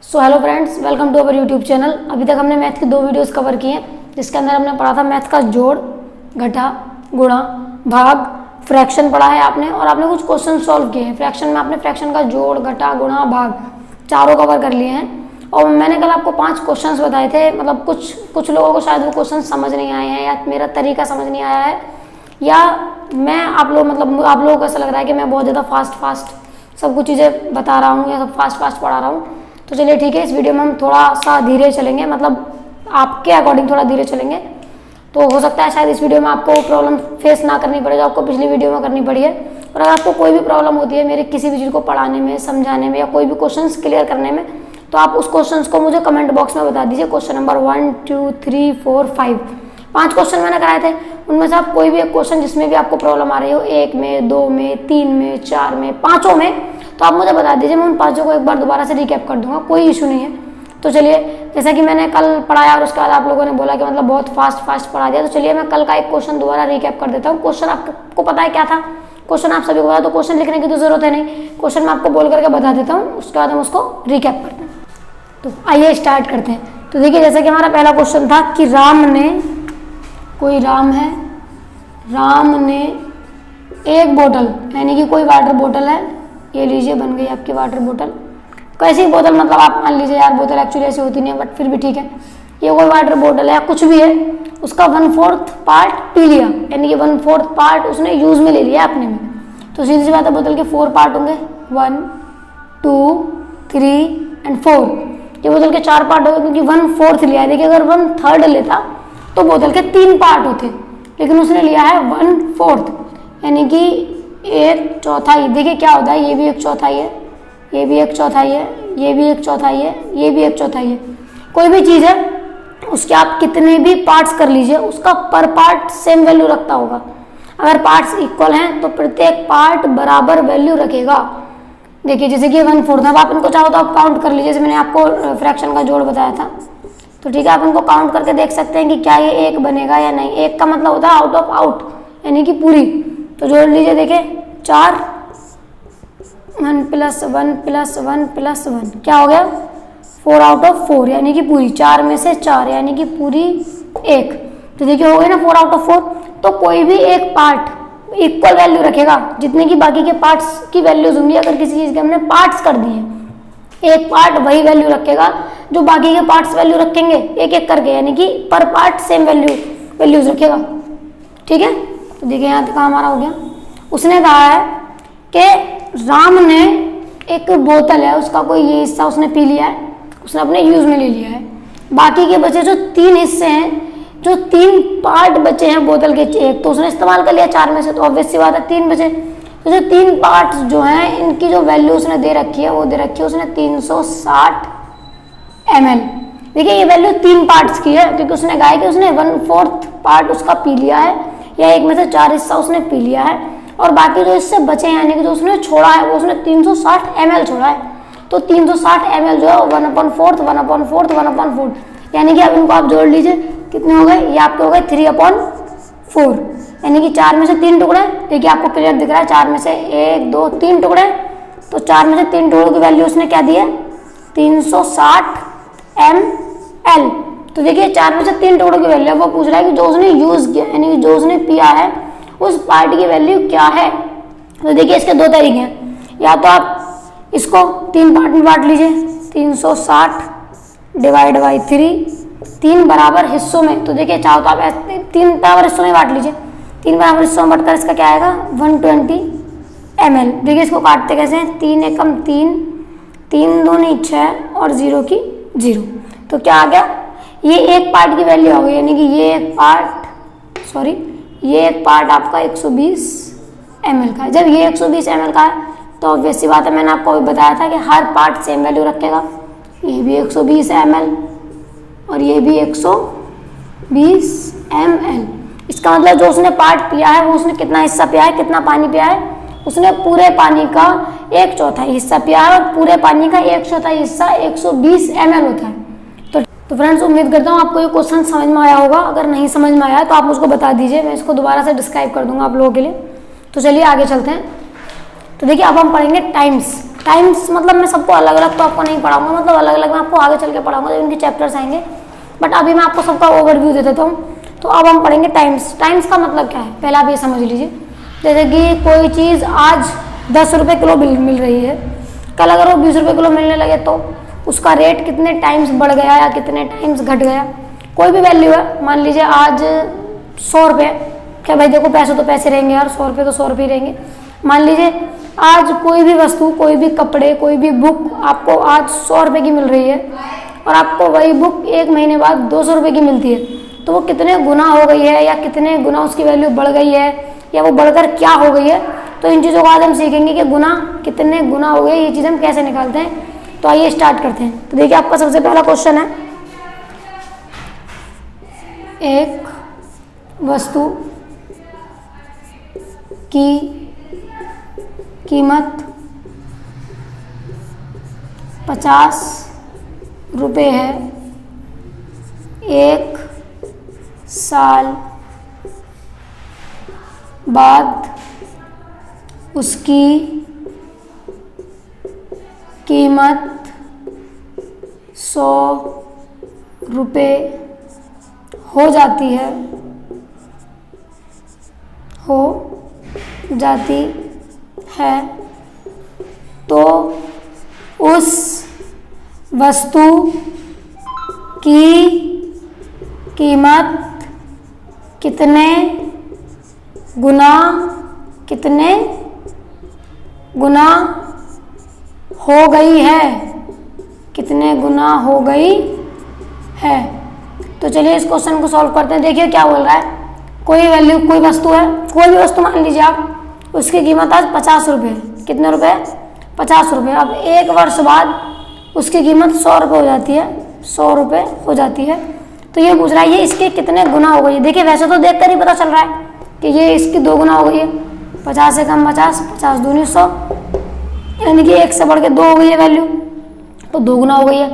So hello friends, welcome to our YouTube channel. अभी तक हमने मैथ की 2 वीडियोस कवर की हैं, जिसके अंदर हमने पढ़ा था मैथ का जोड़, घटा, गुणा, भाग, फ्रैक्शन पढ़ा है आपने, और आपने कुछ क्वेश्चन सॉल्व किए हैं। फ्रैक्शन में आपने फ्रैक्शन का जोड़, घटा, गुणा, भाग चारों कवर कर लिए हैं। और मैंने कल आपको 5 क्वेश्चंस बताए थे। मतलब कुछ लोगों को शायद वो क्वेश्चन समझ नहीं आए हैं, या मेरा तरीका समझ नहीं आया है, या मैं आप लोगों को ऐसा लग रहा है कि मैं बहुत ज़्यादा फास्ट सब कुछ चीज़ें बता रहा हूँ या सब फास्ट पढ़ा रहा हूँ। तो चलिए ठीक है, इस वीडियो में हम थोड़ा सा धीरे चलेंगे, मतलब आपके अकॉर्डिंग थोड़ा धीरे चलेंगे। तो हो सकता है शायद इस वीडियो में आपको प्रॉब्लम फेस ना करनी पड़े जो आपको पिछली वीडियो में करनी पड़ी है। और अगर आपको कोई भी प्रॉब्लम होती है मेरे किसी भी चीज़ को पढ़ाने में, समझाने में, या कोई भी क्वेश्चंस क्लियर करने में, तो आप उस क्वेश्चंस को मुझे कमेंट बॉक्स में बता दीजिए। क्वेश्चन नंबर 1, 2, 3, 4, 5 5 क्वेश्चन मैंने कराए थे। उनमें से आप कोई भी एक क्वेश्चन जिसमें भी आपको प्रॉब्लम आ रही हो, 1 में, 2 में, 3 में, 4 में, 5 में, तो आप मुझे बता दीजिए। मैं उन 5 को एक बार दोबारा से रिकैप कर दूंगा, कोई इशू नहीं है। तो चलिए, जैसा कि मैंने कल पढ़ाया और उसके बाद आप लोगों ने बोला कि मतलब बहुत फास्ट पढ़ा दिया, तो चलिए मैं कल का एक क्वेश्चन दोबारा रिकैप कर देता हूँ। क्वेश्चन आपको पता है क्या था? क्वेश्चन आप सभी को पता, तो क्वेश्चन लिखने की तो जरूरत है नहीं। क्वेश्चन मैं आपको बोल करके बता देता हूँ, उसके बाद हम उसको रिकैप करते हैं। तो आइए स्टार्ट करते हैं। तो देखिए, जैसा कि हमारा पहला क्वेश्चन था कि राम है, राम ने एक बोतल, यानी कि कोई वाटर बोतल है, ये लीजिए बन गई आपकी वाटर बोतल। कैसी बोतल, मतलब आप मान लीजिए यार, बोतल एक्चुअली ऐसी होती नहीं है, बट फिर भी ठीक है, ये कोई वाटर बोतल है, कुछ भी है, उसका 1/4 पार्ट पी लिया, यानी कि 1/4 पार्ट उसने यूज में ले लिया अपने में। तो सीधी सी बात है, बोतल के 4 पार्ट होंगे, 1, 2, 3 एंड 4। ये बोतल के 4 पार्ट हो गए, क्योंकि 1/4 लिया है। देखिए, अगर 1/3 लेता तो बोतल के 3 पार्ट होते, लेकिन उसने लिया है 1/4, यानी कि 1/4। देखिए क्या होता है, ये भी 1/4 है, ये भी 1/4 है, ये भी 1/4 है, ये भी 1/4 है। कोई भी चीज़ है, उसके आप कितने भी पार्ट्स कर लीजिए, उसका पर पार्ट सेम वैल्यू रखता होगा। अगर पार्ट्स इक्वल हैं तो प्रत्येक पार्ट बराबर वैल्यू रखेगा। देखिए, जैसे कि 1/4 था, आप इनको चाहो तो आप काउंट कर लीजिए। जैसे मैंने आपको फ्रैक्शन का जोड़ बताया था, तो ठीक है, आप इनको काउंट करके देख सकते हैं कि क्या ये 1 बनेगा या नहीं। 1 का मतलब होता है आउट ऑफ आउट, यानी कि पूरी। तो जोड़ लीजिए, देखिए 4, 1 + 1 + 1 + 1 क्या हो गया, 4 आउट ऑफ 4, यानी कि पूरी। 4 में से 4, यानी कि पूरी 1। तो देखिए हो गई ना 4 आउट ऑफ 4। तो कोई भी एक पार्ट इक्वल वैल्यू रखेगा जितने की बाकी के पार्ट्स की वैल्यूज होंगी। अगर किसी चीज के हमने पार्ट्स कर दिए, एक पार्ट वही वैल्यू रखेगा जो बाकी के पार्ट्स वैल्यू रखेंगे, एक एक करके, यानी कि पर पार्ट सेम वैल्यूज रखेगा। ठीक है, तो देखिए यहाँ तक हमारा हो गया। उसने कहा है कि राम ने एक बोतल है, उसका कोई ये हिस्सा उसने पी लिया है, उसने अपने यूज में ले लिया है। बाकी के बचे जो 3 हिस्से हैं, जो 3 पार्ट बचे हैं बोतल के, एक तो उसने इस्तेमाल कर लिया 4 में से, तो ऑब्वियस सी बात है 3 बचे। तो जो 3 पार्ट्स जो हैं, इनकी जो वैल्यू उसने दे रखी है, वो दे रखी है उसने 360 ml। देखिए, ये वैल्यू 3 पार्ट्स की है, क्योंकि उसने कहा है कि उसने 1/4 पार्ट उसका पी लिया है, या 1 में से 4 हिस्सा उसने पी लिया है, और बाकी जो इससे बचे हैं, यानी कि जो उसने छोड़ा है, वो उसने 360 ml छोड़ा है। तो 360 ml जो है 1/4, 1/4, 1/4, यानी कि अब इनको आप जोड़ लीजिए, कितने हो गए, ये आपके हो गए 3/4, यानी कि 4 में से 3 टुकड़े। देखिए आपको क्लियर दिख रहा है, 4 में से 1, 2, 3 टुकड़े, तो 4 में से 3 टुकड़ों की वैल्यू उसने क्या दी है, 360 ml। तो देखिए 4 में से 3 टुकड़ों की वैल्यू, वो पूछ रहा है कि जो उसने यूज किया, यानी कि जो उसने पिया है, उस पार्ट की वैल्यू क्या है। तो देखिए इसके 2 तरीके हैं, या तो आप इसको 3 पार्ट में बांट लीजिए, 360 डिवाइड बाई 3, 3 बराबर हिस्सों में। तो देखिए चाहो तो आप 3 बराबर हिस्सों में बांट लीजिए। 3 बराबर हिस्सों में बांटकर इसका क्या आएगा, 120 ml। देखिए इसको काटते कैसे हैं, 3 एकम 3, 3 दूनी 6 और 0 की 0। तो क्या आ गया, ये एक पार्ट की वैल्यू आ गई, यानी कि ये एक पार्ट आपका 120 ml का है। जब ये 120 ml का है, तो ऑब्वियस सी बात है, मैंने आपको अभी बताया था कि हर पार्ट सेम वैल्यू रखेगा। ये भी 120 ml और ये भी 120 ml। इसका मतलब जो उसने पार्ट पिया है, वो उसने कितना हिस्सा पिया है, कितना पानी पिया है, उसने पूरे पानी का 1/4 हिस्सा पिया है, और पूरे पानी का 1/4 हिस्सा 120 ml होता है। तो फ्रेंड्स, उम्मीद करता हूँ आपको ये क्वेश्चन समझ में आया होगा। अगर नहीं समझ में आया तो आप मुझको बता दीजिए, मैं इसको दोबारा से डिस्क्राइब कर दूंगा आप लोगों के लिए। तो चलिए आगे चलते हैं। तो देखिए, अब हम पढ़ेंगे टाइम्स। टाइम्स मतलब मैं सबको अलग अलग तो आपको नहीं पढ़ाऊंगा, मतलब अलग अलग मैं आपको आगे चल के पढ़ाऊंगा जब इनके चैप्टर्स आएंगे, बट अभी मैं आपको सबका ओवरव्यू दे देता हूँ। तो अब हम पढ़ेंगे टाइम्स। टाइम्स का मतलब क्या है पहले आप ये समझ लीजिए। जैसे कि कोई चीज़ आज 10 रुपये किलो मिल रही है, कल अगर वो 20 रुपये किलो मिलने लगे तो उसका रेट कितने टाइम्स बढ़ गया या कितने टाइम्स घट गया। कोई भी वैल्यू है, मान लीजिए आज 100 रुपये, क्या भाई देखो पैसे तो पैसे रहेंगे यार, 100 रुपये तो 100 रुपये रहेंगे। मान लीजिए आज कोई भी वस्तु, कोई भी कपड़े, कोई भी बुक आपको आज 100 रुपये की मिल रही है और आपको वही बुक 1 महीने बाद 200 रुपये की मिलती है, तो वो कितने गुना हो गई है या कितने गुना उसकी वैल्यू बढ़ गई है या वो बढ़कर क्या हो गई है। तो इन चीज़ों को आज हम सीखेंगे कि गुना कितने गुना हो गए, ये चीज़ हम कैसे निकालते हैं। तो आइए स्टार्ट करते हैं। तो देखिए आपका सबसे पहला क्वेश्चन है, एक वस्तु की कीमत 50 रुपये है, 1 साल बाद उसकी कीमत 100 रुपये हो जाती है, तो उस वस्तु की कीमत कितने गुना हो गई है, कितने गुना हो गई है। तो चलिए इस क्वेश्चन को सॉल्व करते हैं। देखिए क्या बोल रहा है, कोई वैल्यू, कोई वस्तु है, कोई भी वस्तु मान लीजिए आप, उसकी कीमत आज 50 रुपये, कितने रुपए, 50 रुपये। अब 1 वर्ष बाद उसकी कीमत 100 रुपये हो जाती है, 100 रुपये हो जाती है। तो ये पूछ रहा है ये इसके कितने गुना हो गई है। देखिए वैसे तो देखकर ही पता चल रहा है कि ये इसकी 2 गुना हो गई है, 50 से कम 50, 50 दूनी 100, यानी कि 1 से बढ़ के 2 हो गई है वैल्यू, तो 2 गुना हो गई है।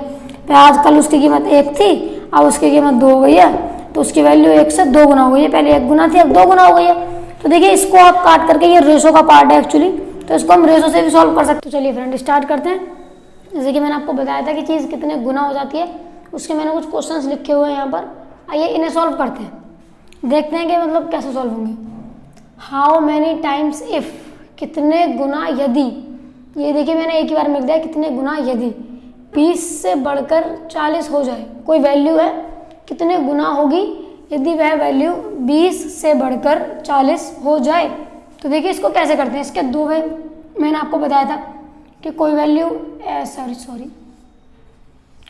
फिर आजकल उसकी कीमत 1 थी, अब उसकी कीमत 2 हो गई है, तो उसकी वैल्यू 1 से 2 गुना हो गई है। पहले 1 गुना थी, अब 2 गुना हो गई है। तो देखिए इसको आप काट करके, ये रेशो का पार्ट है एक्चुअली, तो इसको हम रेशो से भी सॉल्व कर सकते हैं। तो चलिए फ्रेंड स्टार्ट करते हैं। जैसे कि मैंने आपको बताया था कि चीज़ कितने गुना हो जाती है, उसके मैंने कुछ क्वेश्चंस लिखे हुए हैं यहाँ पर, आइए इन्हें सॉल्व करते हैं, देखते हैं कि मतलब कैसे सॉल्व होंगे। हाउ मैनी टाइम्स इफ, कितने गुना यदि, ये देखिए मैंने एक ही बार में लिख दिया, कितने गुना यदि 20 से बढ़कर 40 हो जाए। कोई वैल्यू है, कितने गुना होगी यदि वह वैल्यू 20 से बढ़कर 40 हो जाए। तो देखिए इसको कैसे करते हैं, इसके 2 वे मैंने आपको बताया था कि कोई वैल्यू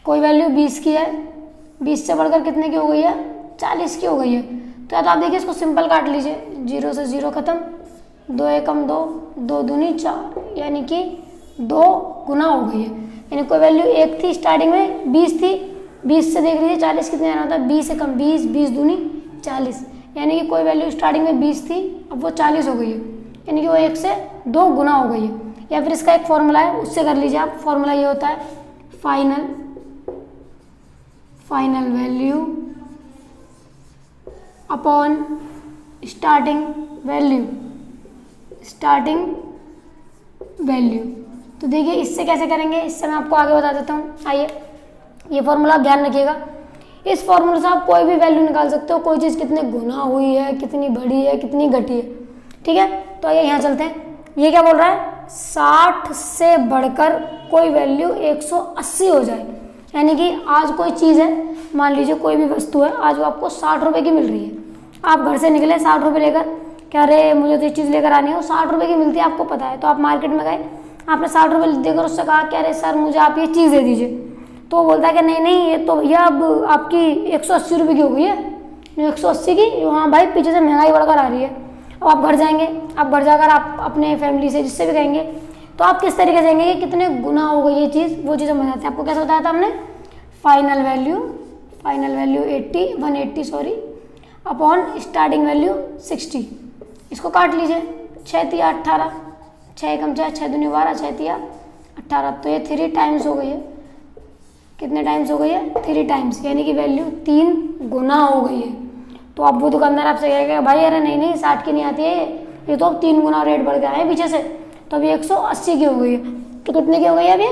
कोई वैल्यू 20 की है, 20 से बढ़कर कितने की हो गई है, 40 की हो गई है। तो या तो आप देखिए इसको सिंपल काट लीजिए, 0 से 0 खत्म, 2 एकम 2, 2 दूनी 4, यानी कि 2 गुना हो गई है। यानी कोई वैल्यू 1 थी स्टार्टिंग में, 20 थी, 20 से देख लीजिए 40 कितने आना होता है, 20 एकम 20, 20 दूनी 40, यानी कि कोई वैल्यू स्टार्टिंग में 20 थी, अब वो 40 हो गई है, यानी कि वो 1 से 2 गुना हो गई है। या फिर इसका एक फॉर्मूला है, उससे कर लीजिए आप। फॉर्मूला ये होता है final value upon starting value. तो देखिए इससे कैसे करेंगे, इससे मैं आपको आगे बता देता हूँ। आइए ये फॉर्मूला आप ध्यान रखिएगा, इस फॉर्मूले से आप कोई भी वैल्यू निकाल सकते हो, कोई चीज़ कितने गुना हुई है, कितनी बढ़ी है, कितनी घटी है, ठीक है। तो आइए यहाँ चलते हैं। ये क्या बोल रहा है, 60 से बढ़कर कोई वैल्यू 180 हो जाए, यानी कि आज कोई चीज़ है, मान लीजिए कोई भी वस्तु है, आज वो आपको 60 रुपये की मिल रही है। आप घर से निकले 60 रुपये लेकर, क्या अरे मुझे तो ये चीज़ लेकर आनी है, वो 60 रुपये की मिलती है, आपको पता है। तो आप मार्केट में गए, आपने 60 रुपये देकर उससे कहा कि अरे सर मुझे आप ये चीज़ दे दीजिए, तो वो बोलता है कि नहीं ये तो भैया अब आपकी 180 रुपये की हो गई है, 180 की, हाँ भाई पीछे से महंगाई बढ़कर आ रही है। अब आप घर जाएंगे, आप घर जाकर आप अपने फैमिली से जिससे भी कहेंगे, तो आप किस तरीके से जाएंगे कि कितने गुना हो गई ये चीज़, वो चीज़ समझ आती है। आपको कैसे बताया था हमने, final value 180 upon starting value 60। इसको काट लीजिए, 6 तिया 18, 6 कम 6, 6 दूनी 12, 6 तिया 18, तो ये 3 टाइम्स हो गई है। कितने टाइम्स हो गई है, 3 टाइम्स, यानी कि वैल्यू 3 गुना हो गई है। तो अब वो दुकानदार आपसे कहेगा भाई अरे नहीं 60 की नहीं आती है, ये तो अब 3 गुना रेट बढ़ गया है पीछे से, तो अभी 180 की हो गई है। तो कितने की हो गई अब ये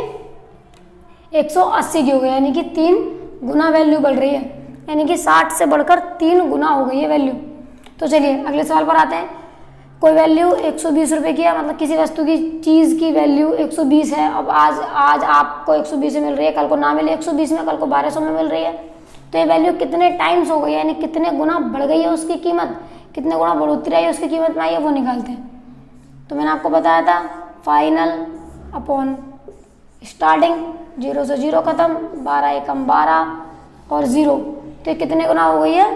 180 की हो गई, यानी कि 3 गुना वैल्यू बढ़ रही है, यानी कि 60 से बढ़कर 3 गुना हो गई है वैल्यू। तो चलिए अगले सवाल पर आते हैं। कोई वैल्यू 120 रुपये की है, मतलब किसी वस्तु की चीज़ की वैल्यू 120 है। अब आज आपको 120 में मिल रही है, कल को ना मिले 120 में, कल को 1200 में मिल रही है। तो ये वैल्यू कितने टाइम्स हो गई, यानी कितने गुना बढ़ गई है उसकी कीमत, कितने गुना बढ़ोतरी आई है उसकी कीमत में, आइए वो निकालते हैं। तो मैंने आपको बताया था फाइनल अपॉन स्टार्टिंग, 0 से 0 खत्म, 12 एकम 12 और 0, तो ये कितने गुना हो गई है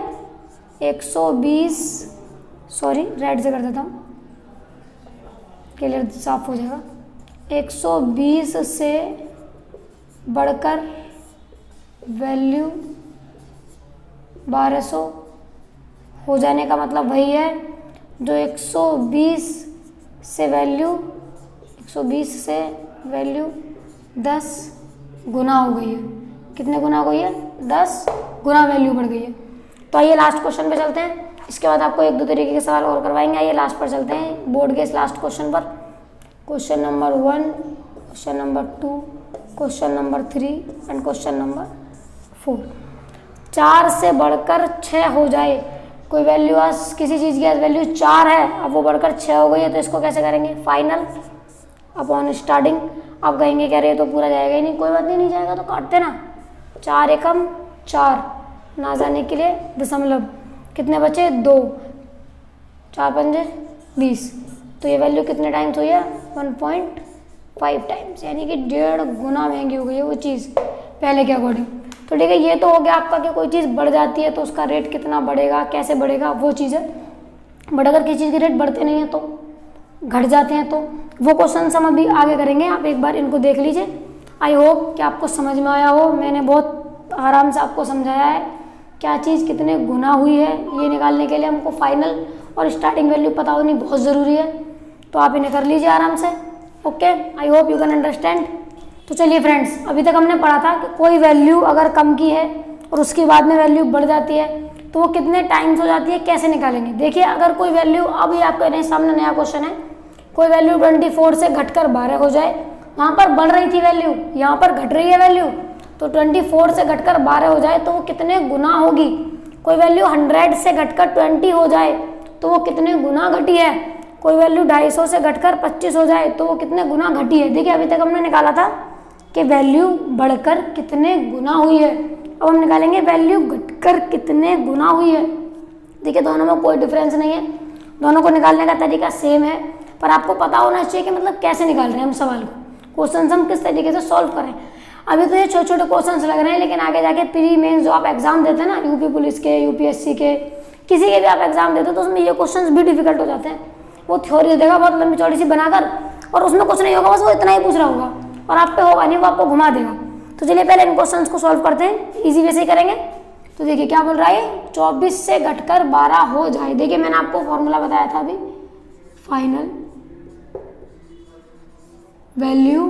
120, सॉरी रेड से कर देता हूँ क्लियर साफ हो जाएगा। 120 से बढ़कर वैल्यू 1200 हो जाने का मतलब वही है जो 120 से वैल्यू 10 गुना हो गई है। कितने गुना हो गई है 10 गुना वैल्यू बढ़ गई है। तो आइए लास्ट क्वेश्चन पे चलते हैं, इसके बाद आपको 1-2 तरीके के सवाल और करवाएंगे। आइए लास्ट पर चलते हैं, बोर्ड के इस लास्ट क्वेश्चन पर। Question number 1, question number 2, question number 3 and question number 4। 4 से बढ़कर 6 हो जाए, कोई वैल्यू आज किसी चीज़ की आज वैल्यू 4 है, अब वो बढ़कर 6 हो गई है, तो इसको कैसे करेंगे, फाइनल अपॉन स्टार्टिंग। अब कहेंगे कह रहे हैं तो पूरा जाएगा ही नहीं, कोई बात नहीं, नहीं जाएगा तो काटते ना, 4 एकम 4, ना जाने के लिए दशमलव, कितने बचे 2, 4 पंजे 20, तो ये वैल्यू कितने टाइम्स हुई है 1.5 टाइम्स, यानी कि 1.5 गुना महंगी हो गई है वो चीज़ पहले के अकॉर्डिंग। तो ठीक है, ये तो हो गया आपका कि कोई चीज़ बढ़ जाती है तो उसका रेट कितना बढ़ेगा, कैसे बढ़ेगा, वो चीज़ है। बट अगर किसी चीज़ के रेट बढ़ते नहीं है तो घट जाते हैं, तो वो क्वेश्चन हम अभी आगे करेंगे, आप एक बार इनको देख लीजिए। आई होप कि आपको समझ में आया हो, मैंने बहुत आराम से आपको समझाया है क्या चीज़ कितने गुना हुई है। ये निकालने के लिए हमको फाइनल और स्टार्टिंग वैल्यू पता होनी बहुत ज़रूरी है, तो आप इन्हें कर लीजिए आराम से। Okay, I hope you can understand. तो चलिए फ्रेंड्स, अभी तक हमने पढ़ा था कि कोई वैल्यू अगर कम की है और उसके बाद में वैल्यू बढ़ जाती है तो वो कितने टाइम्स हो जाती है, कैसे निकालेंगे। देखिए अगर कोई वैल्यू, अभी आपके सामने नया क्वेश्चन है, कोई वैल्यू 24 से घटकर 12 हो जाए, वहाँ पर बढ़ रही थी वैल्यू, यहाँ पर घट रही है वैल्यू, तो 24 से घटकर 12 हो जाए तो वो कितने गुना होगी। कोई वैल्यू 100 से घटकर 20 हो जाए तो वो कितने गुना घटी है। कोई वैल्यू 250 से घटकर 25 हो जाए तो वो कितने गुना घटी है। देखिए अभी तक हमने निकाला था कि वैल्यू बढ़कर कितने गुना हुई है, अब हम निकालेंगे वैल्यू घटकर कितने गुना हुई है। देखिए दोनों में कोई डिफरेंस नहीं है, दोनों को निकालने का तरीका सेम है, पर आपको पता होना चाहिए कि मतलब कैसे निकाल रहे हैं हम सवाल को, क्वेश्चन हम किस तरीके से सॉल्व करें। अभी तो ये छोटे छोटे क्वेश्चन लग रहे हैं, लेकिन आगे जाके प्री मेंस जो आप एग्जाम देते हैं ना, यूपी पुलिस के, यूपीएससी के, किसी के भी आप एग्जाम देते हो तो उसमें ये क्वेश्चन भी डिफिकल्ट हो जाते हैं। वो थ्योरी देगा बहुत लंबी चौड़ी सी बनाकर, और उसमें कुछ नहीं होगा, बस वो इतना ही पूछ रहा होगा और आप पे होगा नहीं, वो आपको घुमा देगा। तो चलिए पहले इन क्वेश्चंस को सॉल्व करते हैं, इजी वे से करेंगे। तो देखिए क्या बोल रहा है, 24 से घटकर 12 हो जाए। देखिए मैंने आपको फॉर्मूला बताया था अभी, फाइनल वैल्यू।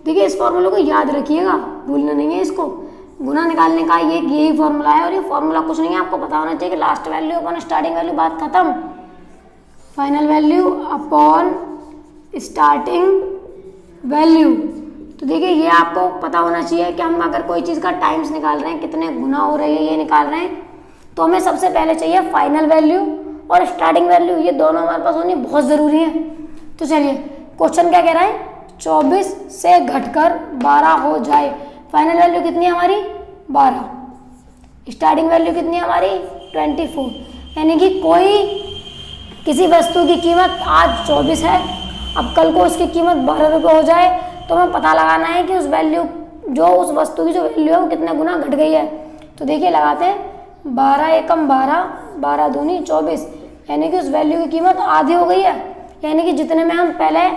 देखिए इस फॉर्मूले को याद रखिएगा, भूलना नहीं है इसको। गुना निकालने का ये यही फॉर्मूला है, और ये फॉर्मूला कुछ नहीं है, आपको पता होना चाहिए कि last value upon starting value, बात खत्म। Final value upon starting value. तो देखिए ये आपको पता होना चाहिए कि हम अगर कोई चीज़ का टाइम्स निकाल रहे हैं, कितने गुना हो रही है ये निकाल रहे हैं, तो हमें सबसे पहले चाहिए फाइनल वैल्यू और स्टार्टिंग वैल्यू, ये दोनों हमारे पास होनी बहुत ज़रूरी है। तो चलिए क्वेश्चन क्या कह रहा है, 24 से घटकर 12 हो जाए। फाइनल वैल्यू कितनी है हमारी 12, स्टार्टिंग वैल्यू कितनी है हमारी 24, यानी कि कोई किसी वस्तु की कीमत आज 24 है, अब कल को उसकी कीमत 12 रुपये हो जाए, तो हमें पता लगाना है कि उस वैल्यू जो उस वस्तु की जो वैल्यू है वो कितने गुना घट गई है। तो देखिए लगाते हैं 12 एकम 12, 12 दूनी 24, यानी कि उस वैल्यू की कीमत आधी हो गई है। यानी कि जितने में हम पहले,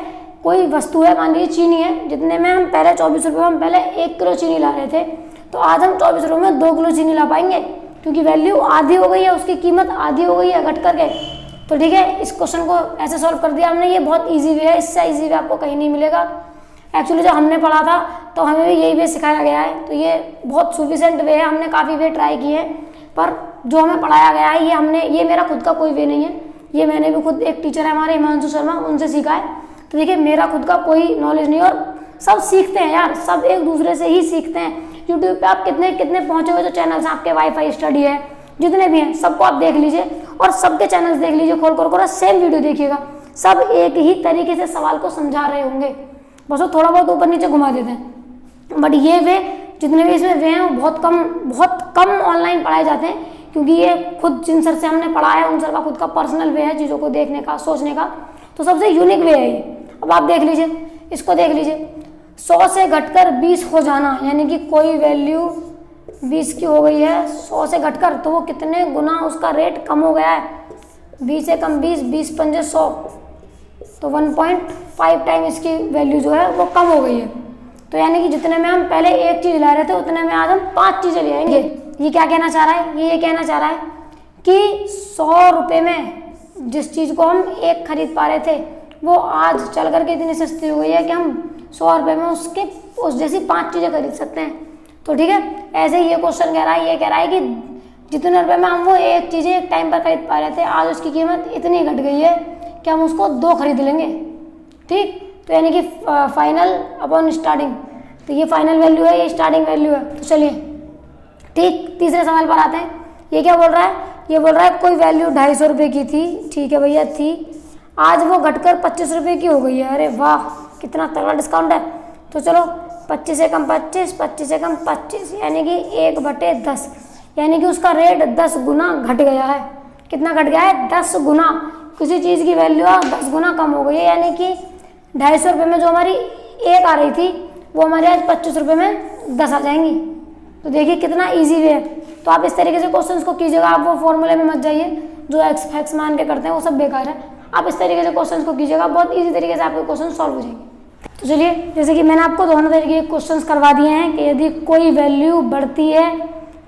कोई वस्तु है मान लीजिए चीनी है, जितने में हम पहले 24 रुपये में हम पहले 1 किलो चीनी ला रहे थे, तो आज हम 24 रुपये में 2 किलो चीनी ला पाएंगे, क्योंकि वैल्यू आधी हो गई है, उसकी कीमत आधी हो गई है घट करके। तो ठीक है, इस क्वेश्चन को ऐसे सॉल्व कर दिया हमने, ये बहुत इजी वे है, इससे इजी वे आपको कहीं नहीं मिलेगा। एक्चुअली जब हमने पढ़ा था तो हमें भी यही वे सिखाया गया है, तो ये बहुत सफिशिएंट वे है, हमने काफ़ी वे ट्राई किए हैं, पर जो हमें पढ़ाया गया है ये मेरा खुद का कोई वे नहीं है, ये मैंने भी खुद, एक टीचर है हमारे हिमांशु शर्मा, उनसे सीखा है। तो देखिए मेरा खुद का कोई नॉलेज नहीं, और सब सीखते हैं यार, सब एक दूसरे से ही सीखते हैं। यूट्यूब पे आप कितने कितने पहुंचे हुए जो चैनल्स हैं आपके, वाईफाई स्टडी है, जितने भी हैं सबको आप देख लीजिए और सबके चैनल्स देख लीजिए, खोल कर सेम वीडियो देखिएगा, सब एक ही तरीके से सवाल को समझा रहे होंगे, बस वो थोड़ा बहुत ऊपर नीचे घुमा देते हैं। बट ये वे जितने भी इसमें वे हैं वो बहुत कम ऑनलाइन पढ़ाए जाते हैं, क्योंकि ये खुद जिन सर से हमने पढ़ा है उन सर का खुद का पर्सनल वे है चीज़ों को देखने का, सोचने का, तो सबसे यूनिक वे है ये। अब आप देख लीजिए, इसको देख लीजिए, 100 से घटकर 20 हो जाना, यानी कि कोई वैल्यू 20 की हो गई है 100 से घटकर, तो वो कितने गुना उसका रेट कम हो गया है, 20 से कम 20, 20 पंजे 100, तो 1.5 टाइम इसकी वैल्यू जो है वो कम हो गई है। तो यानी कि जितने में हम पहले एक चीज़ ला रहे थे उतने में आज हम 5 चीज़ें ले आएंगे। ये क्या कहना चाह रहा है, ये कहना चाह रहा है कि 100 रुपये में जिस चीज़ को हम एक खरीद पा रहे थे वो आज चल करके इतनी सस्ती हो गई है कि हम 100 रुपये में उस जैसी 5 चीज़ें खरीद सकते हैं। तो ठीक है, ऐसे ही ये क्वेश्चन कह रहा है, ये कह रहा है कि जितने रुपये में हम वो एक चीज़ें एक टाइम पर खरीद पा रहे थे, आज उसकी कीमत इतनी घट गई है कि हम उसको 2 खरीद लेंगे। ठीक, तो यानी कि फाइनल अपॉन स्टार्टिंग, तो ये फाइनल वैल्यू है, ये स्टार्टिंग वैल्यू है। तो चलिए ठीक, तीसरे सवाल पर आते हैं। ये क्या बोल रहा है, ये बोल रहा है कोई वैल्यू 250 रुपये की थी, ठीक है भैया थी, आज वो घटकर 25 रुपये की हो गई है। अरे वाह, कितना तगड़ा डिस्काउंट है। तो चलो 25 से कम 25, 25 से कम 25, यानी कि 1/10, यानी कि उसका रेट 10 गुना घट गया है। कितना घट गया है, 10 गुना। किसी चीज़ की वैल्यू 10 गुना कम हो गई है, यानी कि 250 रुपये में जो हमारी एक आ रही थी वो हमारे आज 25 रुपये में 10 आ जाएंगी। तो देखिए कितना इजी वे है। तो आप इस तरीके से क्वेश्चंस को कीजिएगा, आप वो फॉर्मूले में मत जाइए जो एक्स फैक्स मान के करते हैं, वो सब बेकार है। आप इस तरीके से क्वेश्चंस को कीजिएगा, बहुत इजी तरीके से आपके क्वेश्चन सॉल्व हो जाएंगे। तो चलिए, जैसे कि मैंने आपको दोनों तरीके के क्वेश्चंस करवा दिए हैं कि यदि कोई वैल्यू बढ़ती है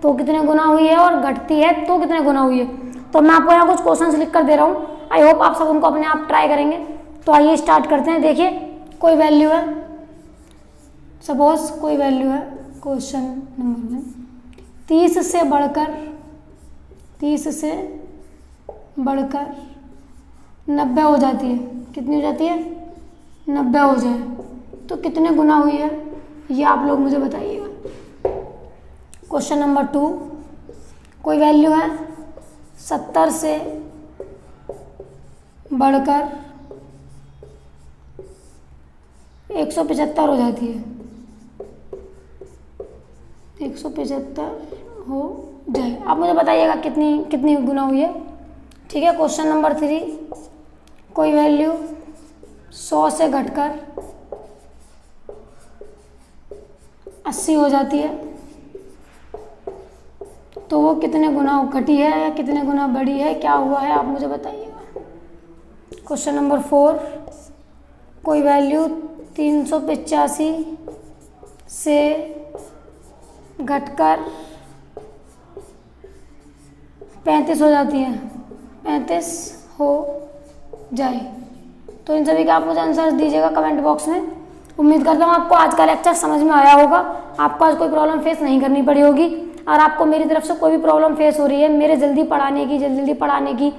तो कितने गुना हुई है और घटती है तो कितने गुना हुई है। तो मैं आपको यहाँ कुछ क्वेश्चंस लिख कर दे रहा हूँ, आई होप आप सब उनको अपने आप ट्राई करेंगे। तो आइए स्टार्ट करते हैं। देखिए कोई वैल्यू है, सपोज कोई वैल्यू है, क्वेश्चन नंबर 1, 30 से बढ़कर 90 हो जाती है। कितनी हो जाती है, 90 हो जाए तो कितने गुना हुई है, ये आप लोग मुझे बताइएगा। क्वेश्चन नंबर 2, कोई वैल्यू है 70 से बढ़कर 175 हो जाती है, 175 हो जाए, आप मुझे बताइएगा कितनी कितनी गुना हुई है। ठीक है, क्वेश्चन नंबर 3, कोई वैल्यू 100 से घटकर 80 हो जाती है तो वो कितने गुना घटी है या कितने गुना बढ़ी है, क्या हुआ है, आप मुझे बताइएगा। क्वेश्चन नंबर 4, कोई वैल्यू 385 से घटकर 35 हो जाती है, 35 हो जाए। तो इन सभी का आप मुझे आंसर दीजिएगा कमेंट बॉक्स में। उम्मीद करता हूँ आपको आज का लेक्चर समझ में आया होगा, आपको आज कोई प्रॉब्लम फेस नहीं करनी पड़ी होगी। और आपको मेरी तरफ से कोई भी प्रॉब्लम फेस हो रही है, मेरे जल्दी पढ़ाने की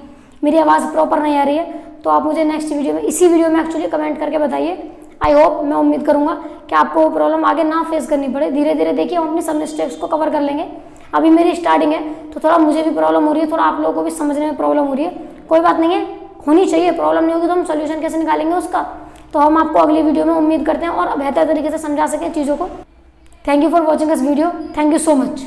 मेरी आवाज़ प्रॉपर नहीं आ रही है, तो आप मुझे नेक्स्ट वीडियो में, इसी वीडियो में एक्चुअली कमेंट करके बताइए। आई होप, मैं उम्मीद करूँगा कि आपको वो प्रॉब्लम आगे ना फेस करनी पड़े। धीरे धीरे देखिए हम अपनी सब मिस्टेक्स को कवर कर लेंगे। अभी मेरी स्टार्टिंग है तो थोड़ा मुझे भी प्रॉब्लम हो रही है, थोड़ा आप लोगों को भी समझने में प्रॉब्लम हो रही है, कोई बात नहीं है, होनी चाहिए। प्रॉब्लम नहीं होगी तो हम सोल्यूशन कैसे निकालेंगे उसका, तो हम आपको अगली वीडियो में उम्मीद करते हैं और बेहतर तरीके से समझा सकें चीज़ों को। Thank you for watching this video, thank you so much.